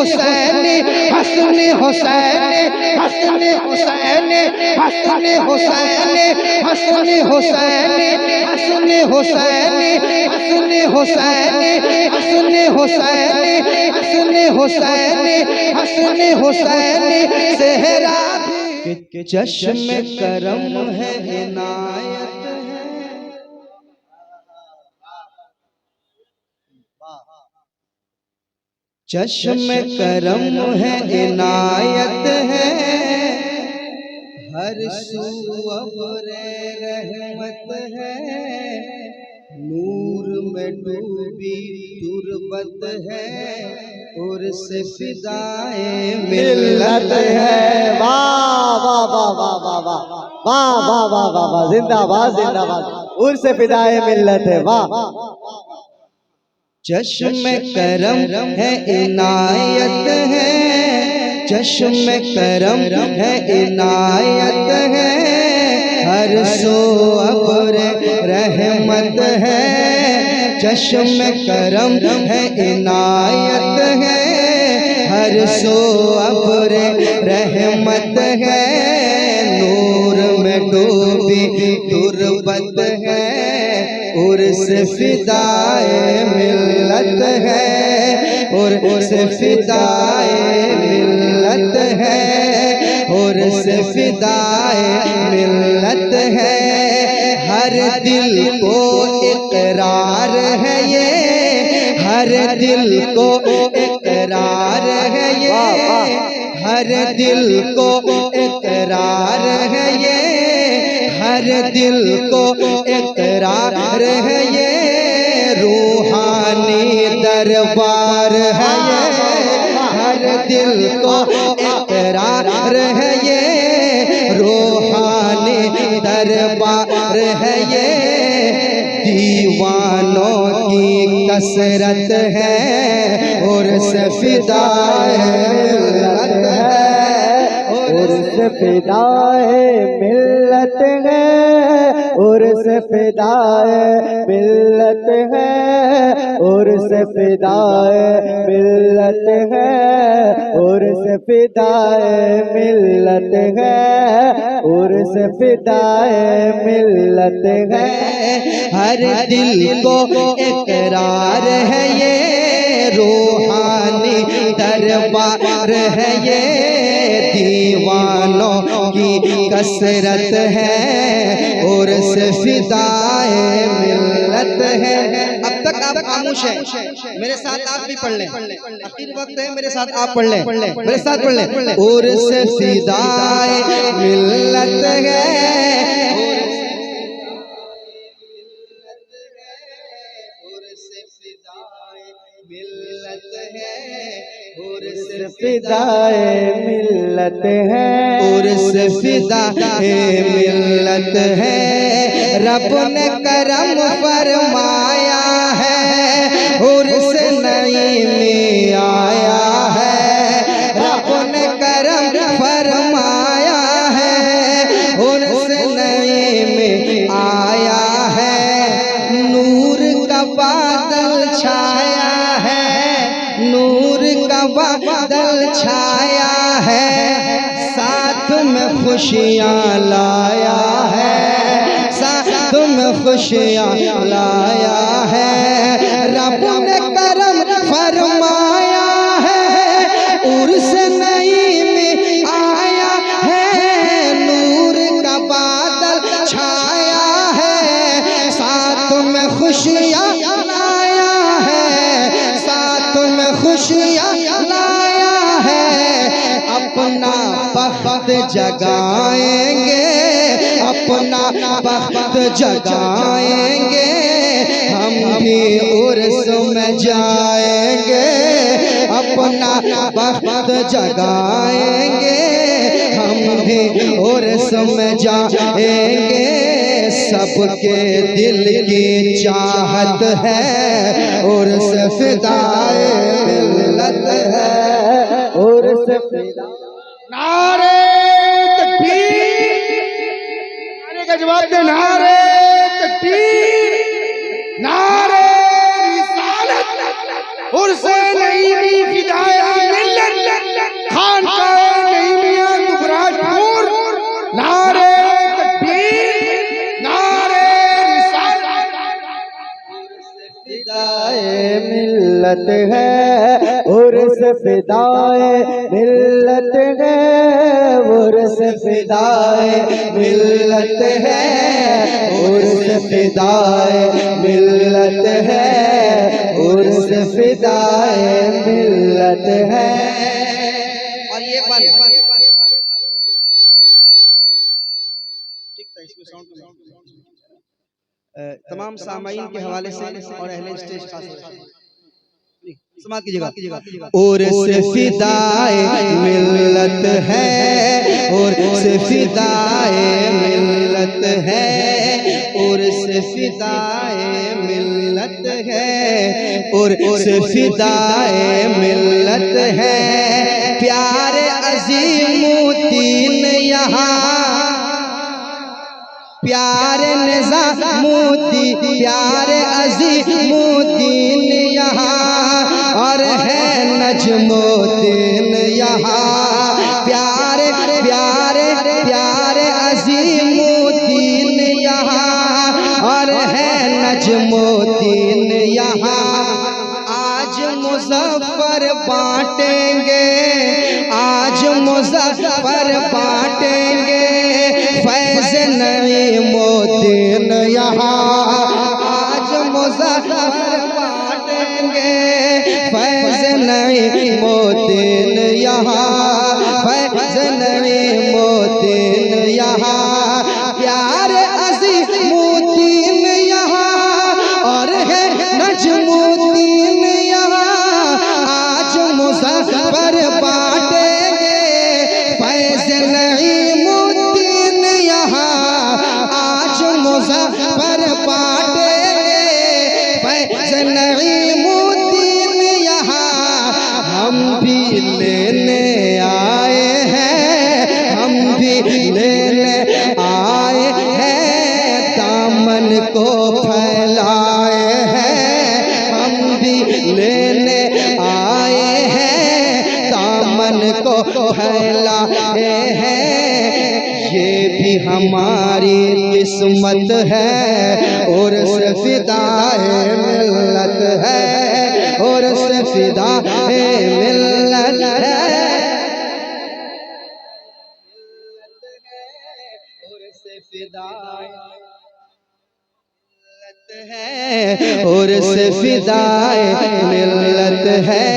हुसैन हसन हुसैन हसन हुसैन हसन हुसैन हसन हुसैन हसन हुसैन हसन हुसैन हसन हुसैन हसन हुसैन हसन हुसैन सेहरा के चश्म करम है इनायत है। चश्म करम है इनायत है, हर सू अब्र रहमत है, नूर में डूबी तुरबत है, उर्स फिदाए मिल्लत है। वाह वाह वाह वाह वाह वाह वाह वाह वाह वाह वाह, जिंदाबाद जिंदाबाद, उर्स फिदाए मिल्लत है। वाह। चश्म करम है इनायत है, चश्म करम है इनायत है, हर सो अब्र रहमत है। चश्म करम है इनायत है, हर सो अब्र रहमत है, नूर में डूबी तुरबत है, उर्स फिदाए मिल्लत है, उर्स फिदाए मिल्लत है, उर्स फिदाए मिल्लत है। हर दिल को इकरार है ये, हर दिल को इकरार है ये, हर दिल को इकरार है ये, हर दिल को इकरार है ये, रूहानी दरबार है ये, हर दिल को इकरार है ये, रूहानी दरबार है ये, दीवानों की कसरत है, उर्स फिदाए मिल्लत है, उर्स फिदाए मिल्लत है, उर्स फिदाए मिल्लत है, उर्स फिदाए मिल्लत है, उर्स फिदाए मिल्लत है, उर्स फिदाए मिल्लत है। हर दिल को इकरार है ये, रूहानी दरबार है ये, दीवानों की कसरत है, उर्स फिदाए मिल्लत है। अब तक आप खामोश हैं, मेरे साथ आप भी पढ़ लें, आखिर वक्त है, मेरे साथ आप पढ़ लें, मेरे साथ पढ़ लें। उर्स फिदाए मिल्लत है, उर्स फिदाए मिल्लत है, उर्स फिदाए मिल्लत है, रब ने करम फरमाया है, उर्स नई में आया है, रब ने करम फरमाया है, उर्स नई में आया है, नूर का बादल छाया है, नूर का बादल छाया है, साथ में खुशियाँ लाया है, साथ में खुशियाँ लाया है, रब ने करम फरमाया है, उर्स नई में आया है, नूर का बादल छाया है, साथ में खुशियाँ लाया है, साथ में खुशियाँ लाया है, अपना बख्त जगाएंगे, अपना बख्त जगाएंगे, हम भी उर्स में जाएंगे, अपना बख्त जगाएंगे, हम भी उर्स में जाएंगे, सबके दिल की चाहत है, उर्स फिदाए मिल्लत है, उर्स फिदाए। नारे तकबीर, नारे का जवाब दे, नारे तकबीर, नारे रिसालत, उर्स नई फिदाए मिल्लत। फिदाए मिल्लत है उर्स फिदाए मिल्लत है उर्स फिदाए मिल्लत है उर्स फिदाए मिल्लत है उर्स फिदाए मिल्लत है। और ये बन ठीक था इसमें साउंड तमाम सामाईन के हवाले से और अहले स्टेज खास समात कीजिएगा। और से फिदाए मिल्लत है और से फिदाए मिल्लत है और से फिदाए मिल्लत है और से फिदाए मिल्लत है। प्यारे अज़ीमुद्दीन यहाँ प्यारे निज़ामुद्दीन प्यारे अज़ीमुद्दीन यहाँ और है नजमुद्दीन यहाँ। प्यारे प्यारे प्यारे अज़ीमुद्दीन यहाँ और है नजमुद्दीन यहाँ। आज मुज़फ़्फ़र बांटेंगे आज मुज़फ़्फ़र बांटेंगे फैज़ नईमुद्दीन यहाँ। आज मुज़फ़्फ़र बांटेंगे फैज़ नईमुद्दीन यहाँ फैज़ नईमुद्दीन यहाँ। प्यारे अज़ीमुद्दीन यहाँ और है नजमुद्दीन यहाँ। आज मुज़फ़्फ़र बांटेंगे फैज़ नईमुद्दीन यहाँ। आज मुज़फ़्फ़र बांटेंगे फैज़ नईमुद्दीन यहाँ। हम भी लेने आए हैं हम भी लेने आए हैं दामन को फैलाए हैं। हम भी लेने आए हैं दामन को फैलाए हैं। ये भी हमारी किस्मत है और से फिदाए मिल्लत है और से फिदाए मिल्लत है और से फिदाए और से फिदाए मिल्लत है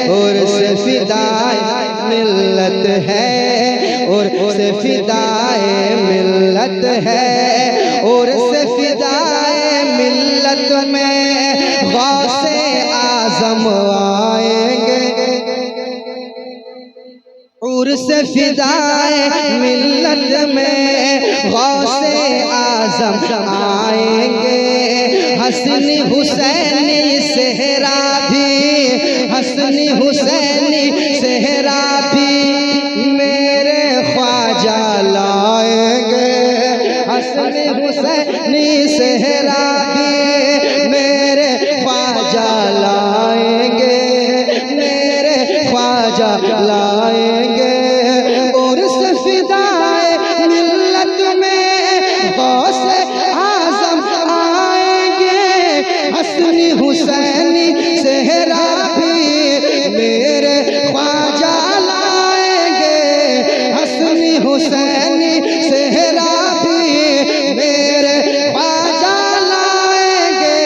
और से फिदाए मिल्लत है और से फिदाए मिल्लत है और से फिदाए मिल्लत में गौसे आज़म आएंगे। और से फिदाए मिल्लत में गौसे आज़म आएंगे। हसनी हुसैनी सेहरा भी हसनी हुसैनी सेहरा भी मेरे ख्वाजा लाएंगे। हसनी हुसैनी सेहरा भी मेरे ख्वाजा लाएंगे मेरे ख्वाजा लाएंगे। और से फिदाए मिल्लत में गौसे आज़म आएंगे। हसनी हुसैनी सेहरा भी मेरे ख्वाजा लाएंगे। हसनी हुसैनी सेहरा भी मेरे ख्वाजा लाएंगे।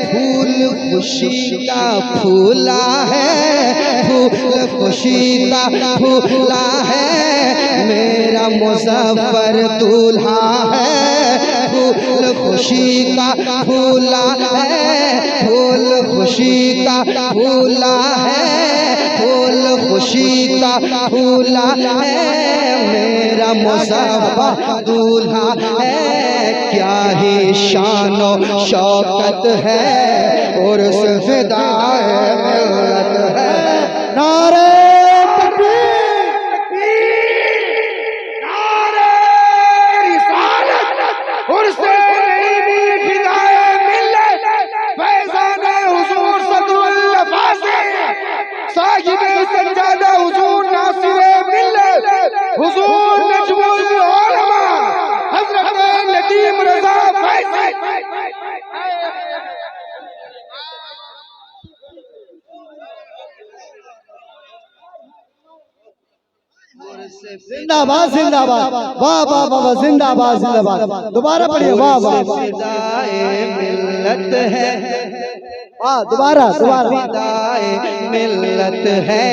फूल खुशी का फूला है फूल खुशी का फूला है मेरा मुज़फ़्फ़र दूल्हा है। फूल खुशी का फूला है फूल खुशी का फूला है फूल खुशी का फूला है मेरा मुज़फ़्फ़र दूल्हा है। क्या ही शान और शौकत है और से फिदाए मिल्लत है। नारे हुजूर नजमुल उलमा हज़रत नदीम रज़ा फैज़ी जिंदाबाद जिंदाबाद, वाह वाह वाह वाह, जिंदाबाद जिंदाबाद। दोबारा पढ़िए, वाह वाह वाह, फिदाए मिल्लत है, वाह, दोबारा दोबारा। फिदाए मिल्लत है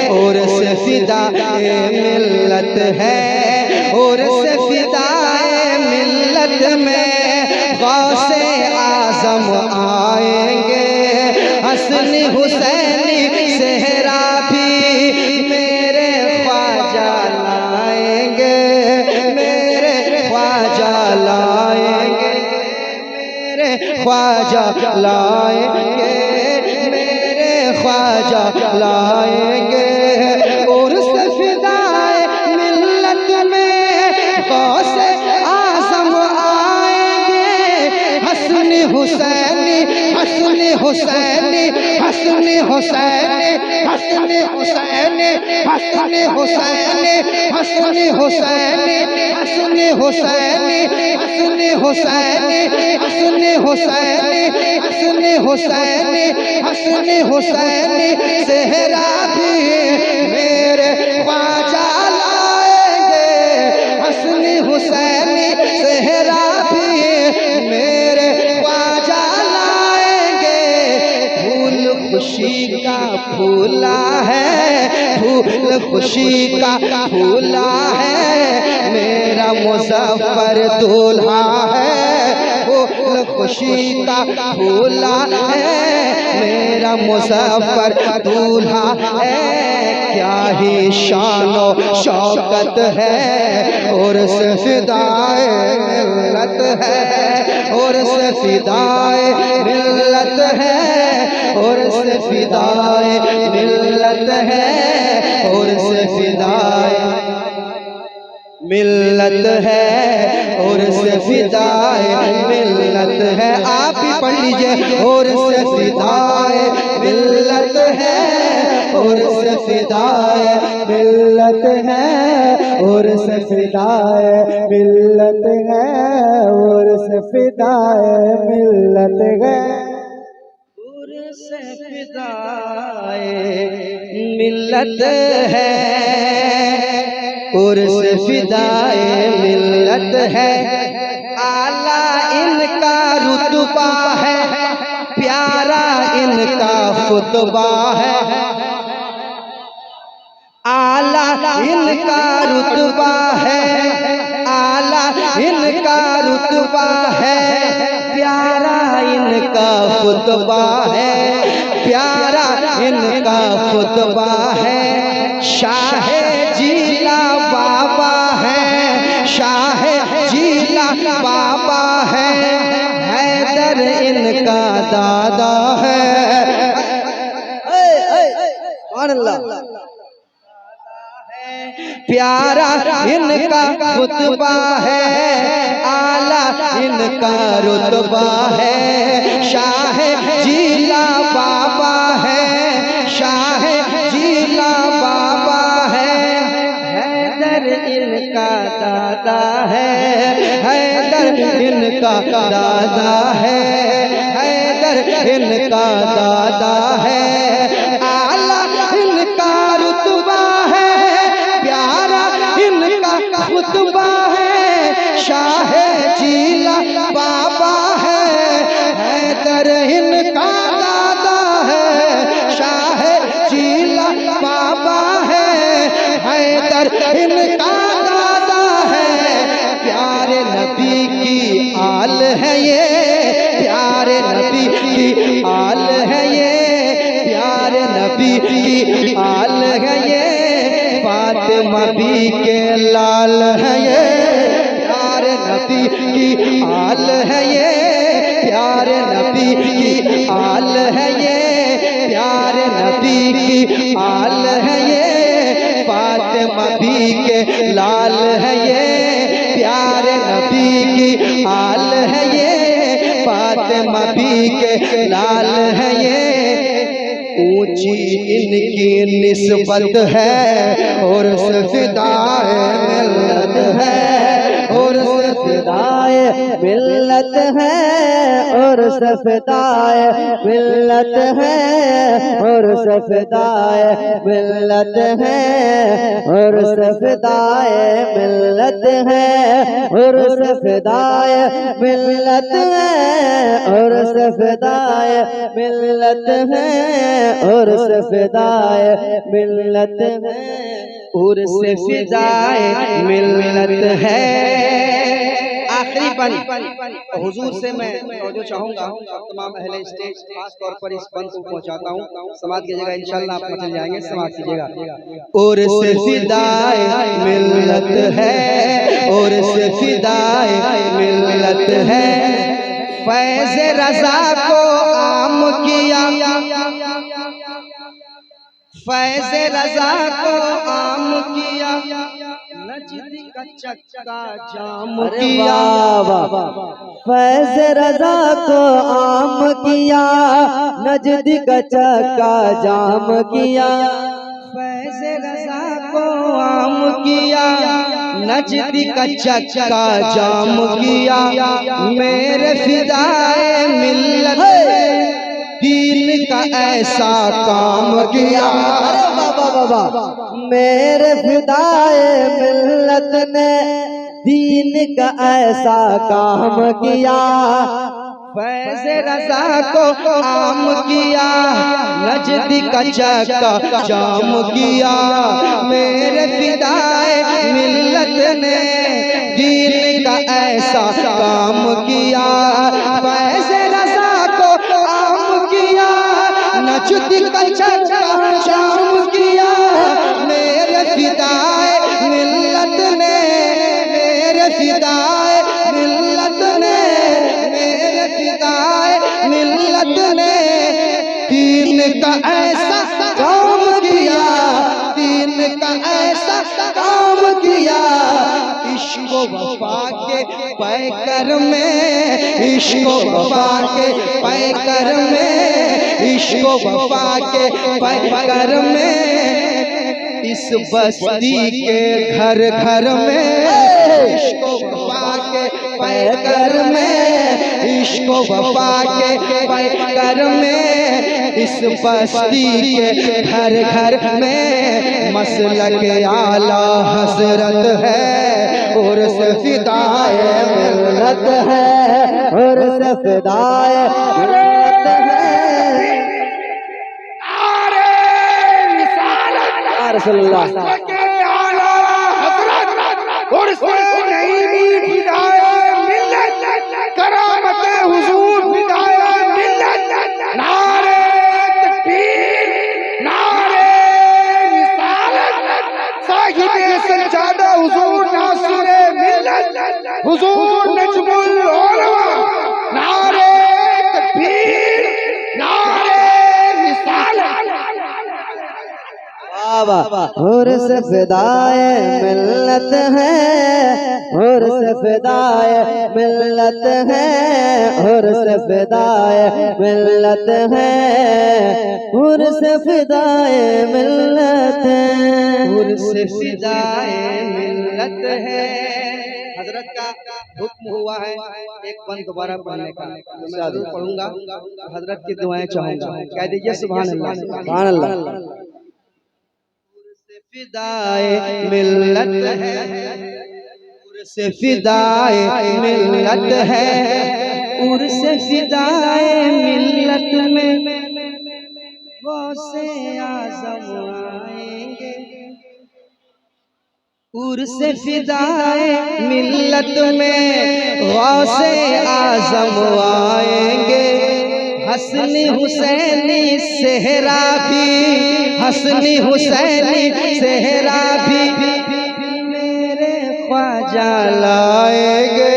और से फिदाए मिल्लत है और से फिदाए मिल्लत में गौसे आजम आएंगे, हसन हुसैनी सेहरा भी मेरे ख्वाजा लाएंगे, मेरे ख्वाजा लाएंगे, मेरे ख्वाजा लाएंगे, मेरे ख्वाजा लाएंगे और सफिदाए मिल्लत में गौसे आजम आएंगे, हसन हुसैनी हसन हुसैनी हसन हुसैनी हसन हुसैनी हसन हुसैनी हसन हुसैनी हसन हुसैनी हसन हुसैनी हसन हुसैनी हसन हुसैनी हसन हुसैनी सेहरा भी मेरे ख्वाजा लाएंगे, हसन हुसैनी सेहरा भी मेरे ख्वाजा लाएंगे। फूल खुशी का फूला है, फूल खुशी का फूला है, मेरा मुजफ्फर दूल्हा है, फूल खुशी का फूला है, मेरा मुजफ्फर दूल्हा है। क्या ही शानो शौकत है और से फिदाए मिल्लत है और से फिदाए मिल्लत है और से फिदाए मिल्लत है और से फिदाए मिल्लत है और से फिदाए मिल्लत है। आप ही पढ़ लीजिए, और से फिदाए मिल्लत है और से फिदाए मिल्लत है और से फिदाए मिल्लत है और से फिदाए मिल्लत है। और से फिदाए मिल्लत है और से फिदाए मिल्लत है। आला इनका रुतबा है, प्यारा इनका खुतबा है, आला इनका रुतबा है, आला इनका रुतबा है, प्यारा इनका खुतबा है, प्यारा इनका खुतबा है। शाह जीला बाबा है, शाह जीला बाबा है, हैदर इनका दादा है, प्यारा इनका खुतबा है, आला इनका रुतबा है। शाह जीला बाबा है, शाह जीला बाबा है, हैदर इनका दादा है, हैदर इनका दादा है, हैदर इनका दादा है। आला इनका रुतबा है, प्यारा इनका खुतबा है, शाह जीला बाबा है, हैदर इनका दादा है, शाह जीला बाबा है, हैदर इनका दादा है। प्यारे नबी की आल है ये, प्यारे नबी की आल है ये, प्यारे नबी की आल है ये, फातिमा भी के लाल है ये, प्यारे नबी की आल है ये, प्यारे नबी की आल है ये, प्यारे नबी की आल है ये, फातिमा भी के लाल है ये, प्यारे नबी की आल है ये, फातिमा भी के लाल है ये। ऊंची इनकी निस्बत है और से फिदाए मिल्लत है और से फिदाए मिल्लत है, उर्स फिदाए मिल्लत है, उर्स फिदाए मिल्लत है, उर्स फिदाए मिल्लत है, उर्स फिदाए मिल्लत है, उर्स फिदाए मिल्लत है, उर्स फिदाए मिल्लत है, उर्स फिदाए मिल्लत है। आखिरी बंद हुजूर से मैं जो चाहूंगा तमाम अहले स्टेज खास तौर पर इस बंद को पहुंचाता हूं, समाज की जगह इंशाल्लाह आप मचल जाएंगे, समाज कीजिएगा। उर्स फिदाए मिल्लत है, उर्स फिदाए मिल्लत है, फैज़ रज़ा को आम किया, फैज़ रज़ा को आम किया, नजद का चक्का जाम किया। फैज़ रज़ा को आम किया, नजद का चक्का जाम किया, फैज़ रज़ा को आम किया, नजद का चक्का जाम किया, मेरे फिदाए मिल्लत दीन का ऐसा काम किया। बाबा मेरे फिदाए मिल्लत ने दीन का ऐसा काम किया, फैज़ रज़ा को आम किया, नजद का चक्का जाम किया, मेरे फिदाए मिल्लत ने दीन का ऐसा काम किया, फैज़ रज़ा को आम किया, नजद का चक्का जाम किया, मेरे फिदाए मिल्लत ने, मेरे फिदाए मिल्लत ने, मेरे फिदाए मिल्लत ने दीन का ऐसा काम किया, दीन का ऐसा काम किया, इश्क वफा के पैकर में, इश्क वफा के पैकर में, इश्क वफा के पैकर में, इस बस्ती के घर घर में, इश्क वफा के पैकर में, इश्क वफा के पैकर में, इस बस्ती के घर घर में मसलक आला हजरत है, उर्स फिदाए मिल्लत है, उर्स फिदाए मिल्लत है। रसूलुल्लाह के आला हज़रत और से नईमी फिदाए मिल्लत, करामत हुजूर फिदाए मिल्लत, नारे तकबीर, नारे रिसालत, साहिबे सज्जादा हुजूर नासिरे मिल्लत, हुजूर नजमुल उलमा, नारे तकबीर, नारे रिसालत। उर्स फिदाए मिल्लत है, उर्स फिदाए मिल्लत है, उर्स फिदाए मिल्लत है, उर्स फिदाए मिल्लत है, उर्स फिदाए मिल्लत है। हजरत का हुक्म हुआ है एक बंद दोबारा पढ़ने का, मैं जरूर पढ़ूंगा, हजरत की दुआएं चाहूंगा, कह दीजिए सुभान अल्लाह, सुभान अल्लाह। फिदाए मिल्लत है, उर्स फिदाए मिल्लत है, उर्स फिदाए मिल्लत में गौसे आज़म आएंगे, उर्स फिदाए मिल्लत में गौसे आज़म आएंगे, हसनी हुसैनी सेहरा भी, हसनी हुसैनी सेहरा भी मेरे ख्वाजा लाएंगे,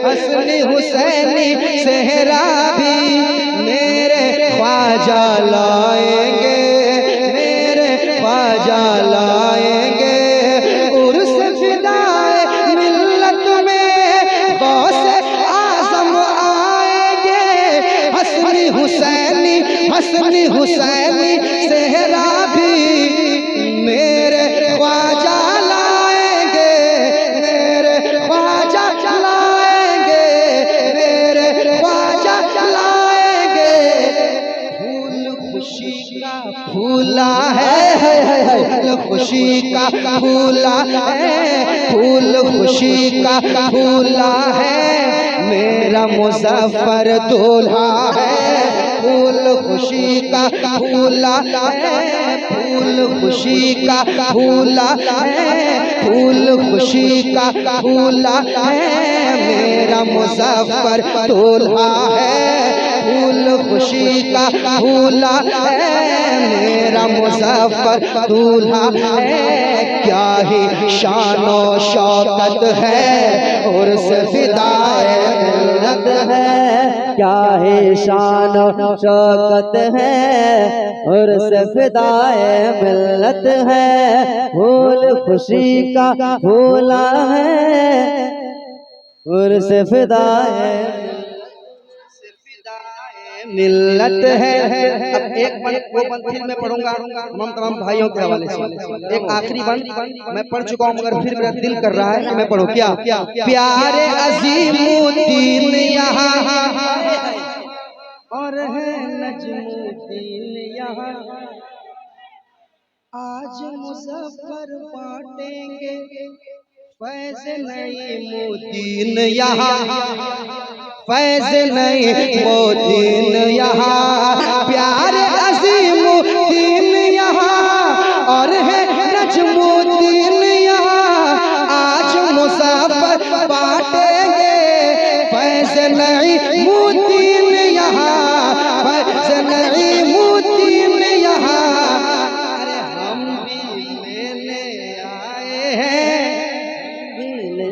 हसनी हुसैनी सेहरा भी मेरे ख्वाजा लाएंगे, मेरे ख्वाजा लाएंगे, उर्स फिदाए मिल्लत में गौसे आज़म आएंगे, हसनी हुसैनी, हसनी हुसैनी सेहरा भी मेरे ख्वाजा लाएंगे, मेरे ख्वाजा फूला है, फूल खुशी का फूला है, फूल खुशी का फूला है, मेरा मुजफ्फर दूल्हा है। फूल खुशी का फूला है, फूल खुशी का फूला है, फूल खुशी का फूला है, मेरा मुजफ्फर दूल्हा है। फूल खुशी का फूला है, मेरा मुजफ्फर दूल्हा है। क्या ही शान और शौकत है, उर्स फिदाए मिल्लत है। क्या है शान शौकत है, उर्स फिदाए मिल्लत है। फूल खुशी का फूला है, उर्स फिदाए मिल्लत है। अब एक वो बंद फिर मैं पढ़ूंगा तमाम भाइयों के हवाले से। एक आखिरी बंद मैं पढ़ चुका हूँ, मगर फिर मेरा दिल कर रहा है कि मैं पढ़ूं। क्या प्यारे अजीमुद्दीन यहाँ और है नजमुद्दीन यहाँ, आज मुजफ्फर बांटेंगे फैज़ नईमुद्दीन यहाँ, फैज़ नईमुद्दीन यहाँ। प्यारे अज़ीमुद्दीन यहाँ और है नजमुद्दीन यहाँ, आज मुजफ्फर बांटेंगे फैज़ नईमुद्दीन यहाँ, फैज़ नईमुद्दीन यहाँ। अरे हम भी लेने आए हैं,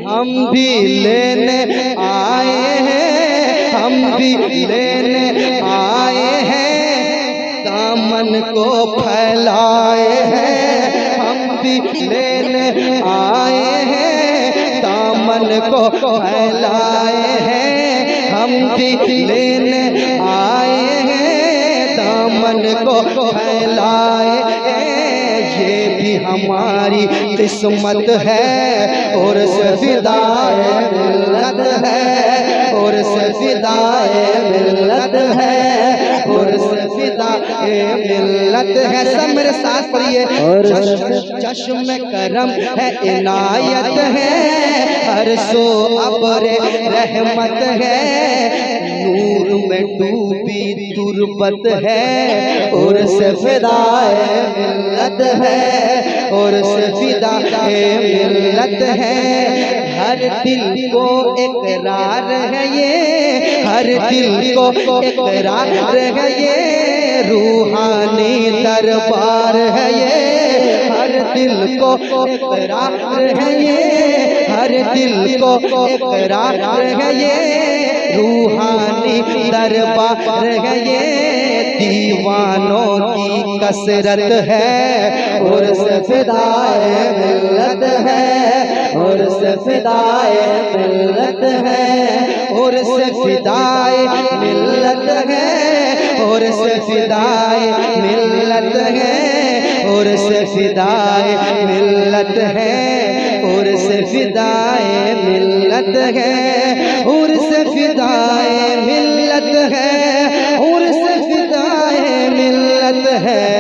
हम भी लेने आए हैं, हम भी लेने आए हैं, दामन को फैलाए हैं। हम भी लेने आए हैं, दामन को फैलाए हैं। हम भी लेने आए हैं, दामन को फैलाए हैं। ये भी हमारी किस्मत है, और फिदाए मिल्लत है, और फिदाए मिल्लत है, और फिदाए मिल्लत है। सब मेरे साथ पढ़िए। चश्म करम है, इनायत है, हर सो अबरे रहमत है, नूर में डूबी तुरबत है, और फिदाए मिल्लत है, और फिदाए मिल्लत है। हर दिल को इकरार है ये, हर दिल को इकरार है ये, रूहानी दरबार है ये। हर दिल को इकरार है ये, हर दिल को इकरार है ये, रूहानी दरबार है ये। दीवानों की कसरत है, और फिदाए मिल्लत है, और फिदाए मिल्लत है, और फिदाए मिल्लत है, और फिदाए मिल्लत है, और फिदाए मिल्लत है, और फिदाए मिल्लत है, और फिदाए मिल्लत है, और फिदाए मिल्लत है,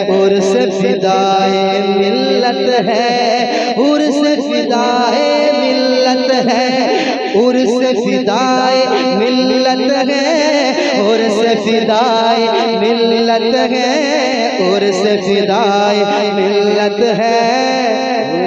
और फिदाए मिल्लत है, और फिदाए मिल्लत है, और फिदाए मिल्लत है, और फिदाए मिल्लत है, और फिदाए मिल्लत है।